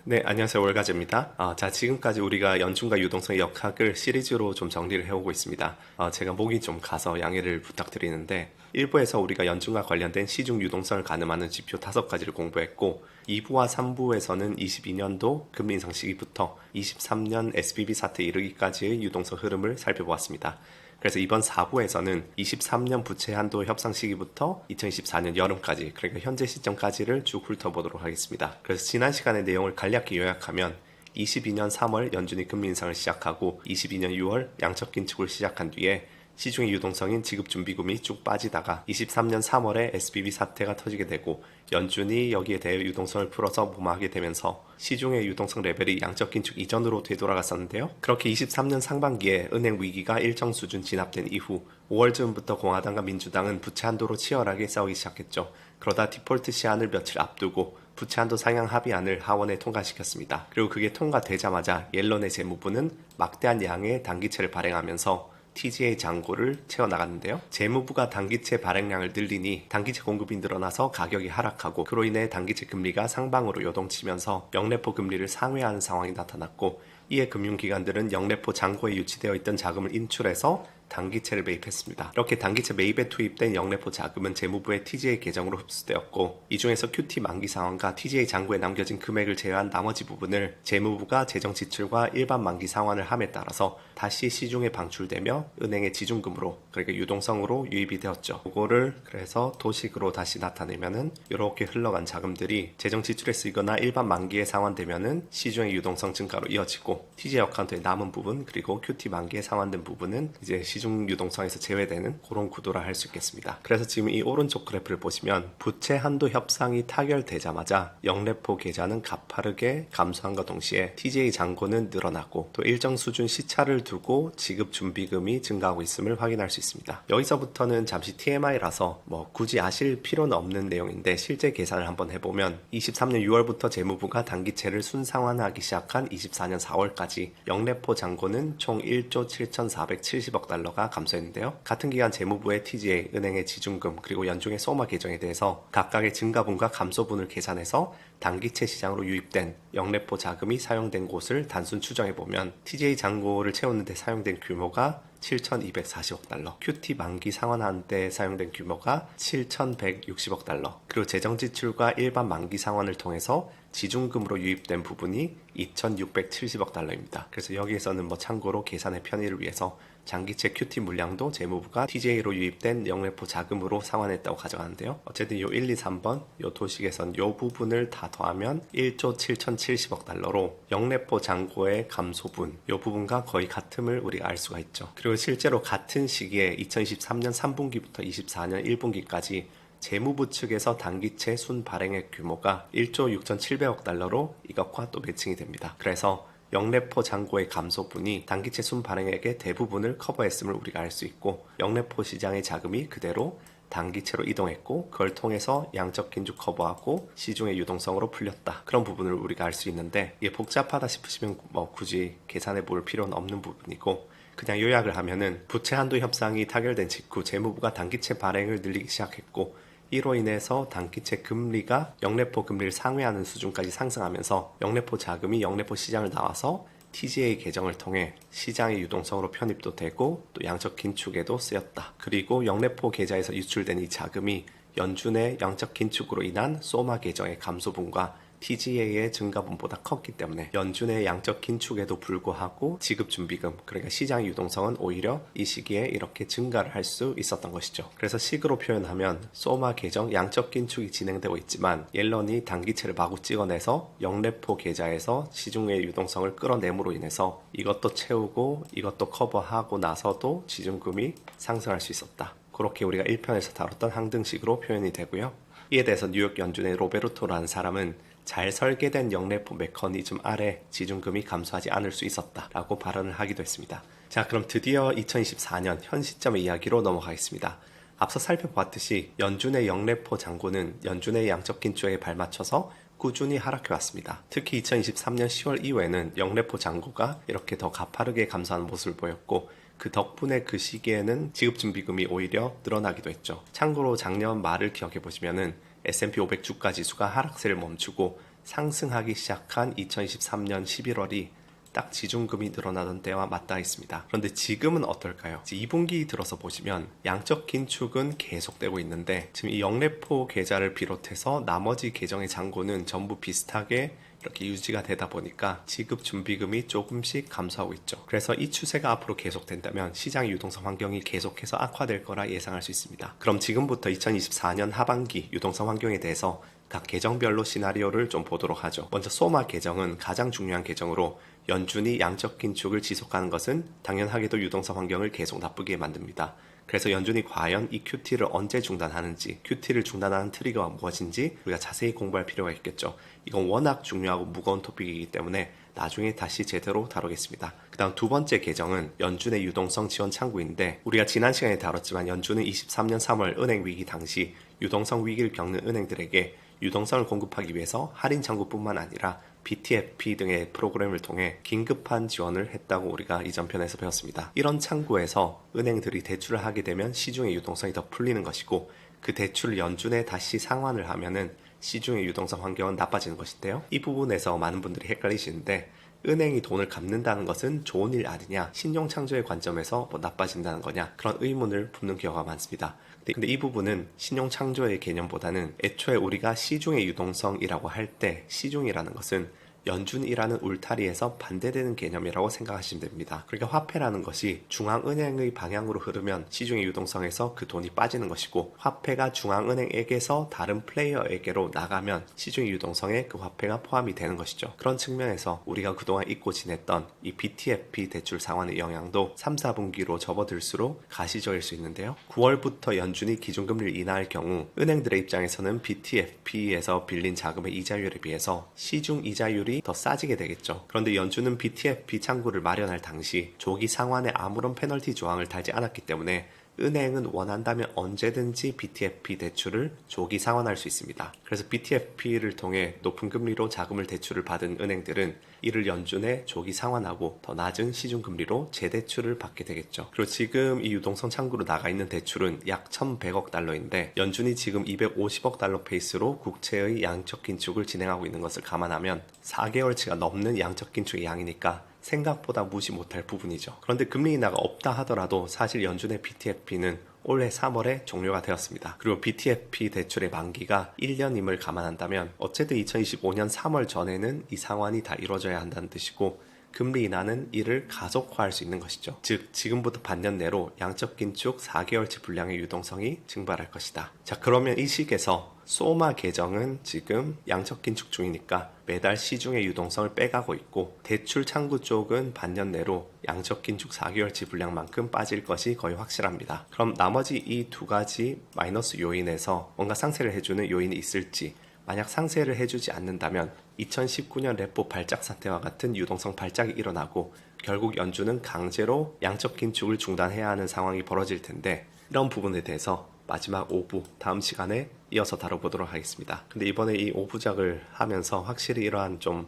네, 안녕하세요. 월가제입니다. 자, 지금까지 우리가 연준과 유동성의 역학을 시리즈로 좀 정리를 해오고 있습니다. 제가 목이 좀 가서 양해를 부탁드리는데, 1부에서 우리가 연준과 관련된 시중 유동성을 가늠하는 지표 5가지를 공부했고, 2부와 3부에서는 22년도 금리 인상 시기부터 23년 SBB 사태 이르기까지의 유동성 흐름을 살펴보았습니다. 그래서 이번 4부에서는 23년 부채 한도 협상 시기부터 2024년 여름까지, 그러니까 현재 시점까지를 쭉 훑어보도록 하겠습니다. 그래서 지난 시간의 내용을 간략히 요약하면 22년 3월 연준이 금리 인상을 시작하고 22년 6월 양적 긴축을 시작한 뒤에 시중의 유동성인 지급준비금이 쭉 빠지다가 23년 3월에 SBB 사태가 터지게 되고 연준이 여기에 대해 유동성을 풀어서 무마하게 되면서 시중의 유동성 레벨이 양적 긴축 이전으로 되돌아갔었는데요. 그렇게 23년 상반기에 은행 위기가 일정 수준 진압된 이후 5월쯤부터 공화당과 민주당은 부채 한도로 치열하게 싸우기 시작했죠. 그러다 디폴트 시한을 며칠 앞두고 부채 한도 상향 합의안을 하원에 통과시켰습니다. 그리고 그게 통과되자마자 옐런의 재무부는 막대한 양의 단기채를 발행하면서 TGA 잔고를 채워나갔는데요. 재무부가 단기채 발행량을 늘리니 단기채 공급이 늘어나서 가격이 하락하고 그로 인해 단기채 금리가 상방으로 요동치면서 영래포 금리를 상회하는 상황이 나타났고 이에 금융기관들은 영래포 잔고에 유치되어 있던 자금을 인출해서 단기채를 매입했습니다. 이렇게 단기채 매입에 투입된 영래포 자금은 재무부의 TGA 계정으로 흡수되었고 이 중에서 QT 만기 상환과 TGA 잔고에 남겨진 금액을 제외한 나머지 부분을 재무부가 재정 지출과 일반 만기 상환을 함에 따라서 다시 시중에 방출되며 은행의 지중금으로, 그러니까 유동성으로 유입이 되었죠. 그거를 그래서 도식으로 다시 나타내면은 이렇게 흘러간 자금들이 재정 지출에 쓰이거나 일반 만기에 상환되면은 시중의 유동성 증가로 이어지고 TGA 어카운트의 남은 부분 그리고 QT 만기에 상환된 부분은 이제 시중 유동성에서 제외되는 그런 구도라 할 수 있겠습니다. 그래서 지금 이 오른쪽 그래프를 보시면 부채 한도 협상이 타결되자마자 영래포 계좌는 가파르게 감소함과 동시에 TGA 잔고는 늘어나고 또 일정 수준 시차를 두고 지급 준비금이 증가하고 있음을 확인할 수 있습니다. 여기서부터는 잠시 TMI라서 굳이 아실 필요는 없는 내용인데 실제 계산을 한번 해보면 23년 6월부터 재무부가 단기채를 순상환하기 시작한 24년 4월까지 영래포 잔고는 총 1조 7,470억 달러가 감소했는데요. 같은 기간 재무부의 TGA, 은행의 지중금, 그리고 연중의 소마 계정에 대해서 각각의 증가분과 감소분을 계산해서 단기채 시장으로 유입된 영래포 자금이 사용된 곳을 단순 추정해보면 TGA 잔고를 채우는 데 사용된 규모가 7,240억 달러, QT 만기 상환하는 데 사용된 규모가 7,160억 달러, 그리고 재정 지출과 일반 만기 상환을 통해서 지중금으로 유입된 부분이 2,670억 달러입니다. 그래서 여기에서는 참고로 계산의 편의를 위해서 장기채 QT 물량도 재무부가 TJ로 유입된 영래포 자금으로 상환했다고 가져가는데요. 어쨌든 요 1, 2, 3번 요 도식에선 요 부분을 다 더하면 1조 7,070억 달러로 영래포 잔고의 감소분 요 부분과 거의 같음을 우리가 알 수가 있죠. 그리고 실제로 같은 시기에 2023년 3분기부터 24년 1분기까지 재무부 측에서 단기채 순 발행액 규모가 1조 6,700억 달러로 이것과 또 매칭이 됩니다. 그래서 영래포 잔고의 감소분이 단기채 순 발행액의 대부분을 커버했음을 우리가 알 수 있고 영래포 시장의 자금이 그대로 단기채로 이동했고 그걸 통해서 양적 긴축 커버하고 시중의 유동성으로 풀렸다. 그런 부분을 우리가 알 수 있는데 이게 복잡하다 싶으시면 굳이 계산해 볼 필요는 없는 부분이고 그냥 요약을 하면은 부채 한도 협상이 타결된 직후 재무부가 단기채 발행을 늘리기 시작했고 이로 인해서 단기채 금리가 영래포 금리를 상회하는 수준까지 상승하면서 영래포 자금이 영래포 시장을 나와서 TGA 계정을 통해 시장의 유동성으로 편입도 되고 또 양적 긴축에도 쓰였다. 그리고 영래포 계좌에서 유출된 이 자금이 연준의 양적 긴축으로 인한 소마 계정의 감소분과 TGA의 증가분보다 컸기 때문에 연준의 양적 긴축에도 불구하고 지급준비금, 그러니까 시장 유동성은 오히려 이 시기에 이렇게 증가를 할 수 있었던 것이죠. 그래서 식으로 표현하면 소마 계정 양적 긴축이 진행되고 있지만 옐런이 단기채를 마구 찍어내서 영래포 계좌에서 시중의 유동성을 끌어내므로 인해서 이것도 채우고 이것도 커버하고 나서도 지중금이 상승할 수 있었다. 그렇게 우리가 1편에서 다뤘던 항등식으로 표현이 되고요. 이에 대해서 뉴욕 연준의 로베르토라는 사람은 잘 설계된 영래포 메커니즘 아래 지중금이 감소하지 않을 수 있었다라고 발언을 하기도 했습니다. 자, 그럼 드디어 2024년 현 시점의 이야기로 넘어가겠습니다. 앞서 살펴보았듯이 연준의 영래포 잔고는 연준의 양적 긴축에 발맞춰서 꾸준히 하락해왔습니다. 특히 2023년 10월 이후에는 영래포 잔고가 이렇게 더 가파르게 감소하는 모습을 보였고 그 덕분에 그 시기에는 지급준비금이 오히려 늘어나기도 했죠. 참고로 작년 말을 기억해보시면은 S&P 500 주가 지수가 하락세를 멈추고 상승하기 시작한 2023년 11월이 딱 지중금이 늘어나던 때와 맞닿아 있습니다. 그런데 지금은 어떨까요? 2분기 들어서 보시면 양적 긴축은 계속되고 있는데 지금 이 영래포 계좌를 비롯해서 나머지 계정의 잔고는 전부 비슷하게 이렇게 유지가 되다 보니까 지급 준비금이 조금씩 감소하고 있죠. 그래서 이 추세가 앞으로 계속된다면 시장 유동성 환경이 계속해서 악화될 거라 예상할 수 있습니다. 그럼 지금부터 2024년 하반기 유동성 환경에 대해서 각 계정별로 시나리오를 좀 보도록 하죠. 먼저 소마 계정은 가장 중요한 계정으로 연준이 양적 긴축을 지속하는 것은 당연하게도 유동성 환경을 계속 나쁘게 만듭니다. 그래서 연준이 과연 이 QT를 언제 중단하는지, QT를 중단하는 트리거가 무엇인지 우리가 자세히 공부할 필요가 있겠죠. 이건 워낙 중요하고 무거운 토픽이기 때문에 나중에 다시 제대로 다루겠습니다. 그 다음 두 번째 계정은 연준의 유동성 지원 창구인데 우리가 지난 시간에 다뤘지만 연준은 23년 3월 은행 위기 당시 유동성 위기를 겪는 은행들에게 유동성을 공급하기 위해서 할인 창구뿐만 아니라 BTFP 등의 프로그램을 통해 긴급한 지원을 했다고 우리가 이전 편에서 배웠습니다. 이런 창구에서 은행들이 대출을 하게 되면 시중의 유동성이 더 풀리는 것이고 그 대출을 연준에 다시 상환을 하면은 시중의 유동성 환경은 나빠지는 것인데요. 이 부분에서 많은 분들이 헷갈리시는데 은행이 돈을 갚는다는 것은 좋은 일 아니냐, 신용창조의 관점에서 나빠진다는 거냐, 그런 의문을 품는 경우가 많습니다. 근데 이 부분은 신용창조의 개념보다는 애초에 우리가 시중의 유동성이라고 할 때 시중이라는 것은 연준이라는 울타리에서 반대되는 개념이라고 생각하시면 됩니다. 그러니까 화폐라는 것이 중앙은행의 방향으로 흐르면 시중의 유동성에서 그 돈이 빠지는 것이고 화폐가 중앙은행에게서 다른 플레이어에게로 나가면 시중의 유동성에 그 화폐가 포함이 되는 것이죠. 그런 측면에서 우리가 그동안 잊고 지냈던 이 BTFP 대출 상환의 영향도 3, 4분기로 접어들수록 가시적일 수 있는데요. 9월부터 연준이 기준금리를 인하할 경우 은행들의 입장에서는 BTFP에서 빌린 자금의 이자율에 비해서 시중 이자율이 더 싸지게 되겠죠. 그런데 연준은 BTFP 창구를 마련할 당시 조기 상환에 아무런 페널티 조항을 달지 않았기 때문에 은행은 원한다면 언제든지 BTFP 대출을 조기 상환할 수 있습니다. 그래서 BTFP를 통해 높은 금리로 자금을 대출을 받은 은행들은 이를 연준에 조기 상환하고 더 낮은 시중금리로 재대출을 받게 되겠죠. 그리고 지금 이 유동성 창구로 나가 있는 대출은 약 1,100억 달러인데 연준이 지금 250억 달러 페이스로 국채의 양적 긴축을 진행하고 있는 것을 감안하면 4개월치가 넘는 양적 긴축의 양이니까 생각보다 무시 못할 부분이죠. 그런데 금리 인하가 없다 하더라도 사실 연준의 BTFP는 올해 3월에 종료가 되었습니다. 그리고 BTFP 대출의 만기가 1년임을 감안한다면 어쨌든 2025년 3월 전에는 이 상환이 다 이루어져야 한다는 뜻이고 금리 인하는 이를 가속화할 수 있는 것이죠. 즉 지금부터 반년 내로 양적 긴축 4개월치 분량의 유동성이 증발할 것이다. 자, 그러면 이 시기에서 소마 계정은 지금 양적 긴축 중이니까 매달 시중의 유동성을 빼가고 있고 대출 창구 쪽은 반년 내로 양적 긴축 4개월치 분량만큼 빠질 것이 거의 확실합니다. 그럼 나머지 이 두 가지 마이너스 요인에서 뭔가 상쇄를 해주는 요인이 있을지, 만약 상쇄를 해주지 않는다면 2019년 레포 발작 사태와 같은 유동성 발작이 일어나고 결국 연준은 강제로 양적 긴축을 중단해야 하는 상황이 벌어질 텐데 이런 부분에 대해서 마지막 5부 다음 시간에 이어서 다뤄보도록 하겠습니다. 근데 이번에 이 5부작을 하면서 확실히 이러한 좀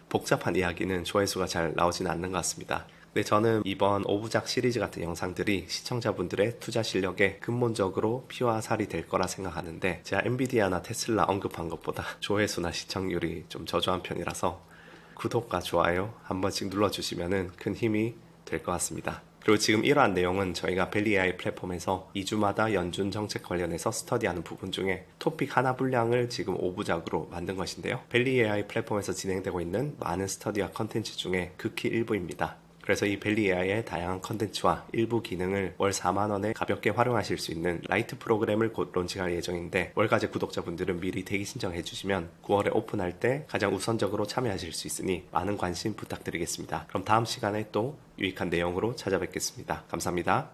복잡한 이야기는 조회수가 잘 나오지는 않는 것 같습니다. 근데 저는 이번 5부작 시리즈 같은 영상들이 시청자분들의 투자 실력에 근본적으로 피와 살이 될 거라 생각하는데 제가 엔비디아나 테슬라 언급한 것보다 조회수나 시청률이 좀 저조한 편이라서 구독과 좋아요 한 번씩 눌러주시면 큰 힘이 될 것 같습니다. 그리고 지금 이러한 내용은 저희가 벨리 AI 플랫폼에서 2주마다 연준 정책 관련해서 스터디하는 부분 중에 토픽 하나 분량을 지금 5부작으로 만든 것인데요. 벨리 AI 플랫폼에서 진행되고 있는 많은 스터디와 컨텐츠 중에 극히 일부입니다. 그래서 이 벨리 AI의 다양한 컨텐츠와 일부 기능을 월 4만원에 가볍게 활용하실 수 있는 라이트 프로그램을 곧 론칭할 예정인데 월가제 구독자분들은 미리 대기 신청해 주시면 9월에 오픈할 때 가장 우선적으로 참여하실 수 있으니 많은 관심 부탁드리겠습니다. 그럼 다음 시간에 또 유익한 내용으로 찾아뵙겠습니다. 감사합니다.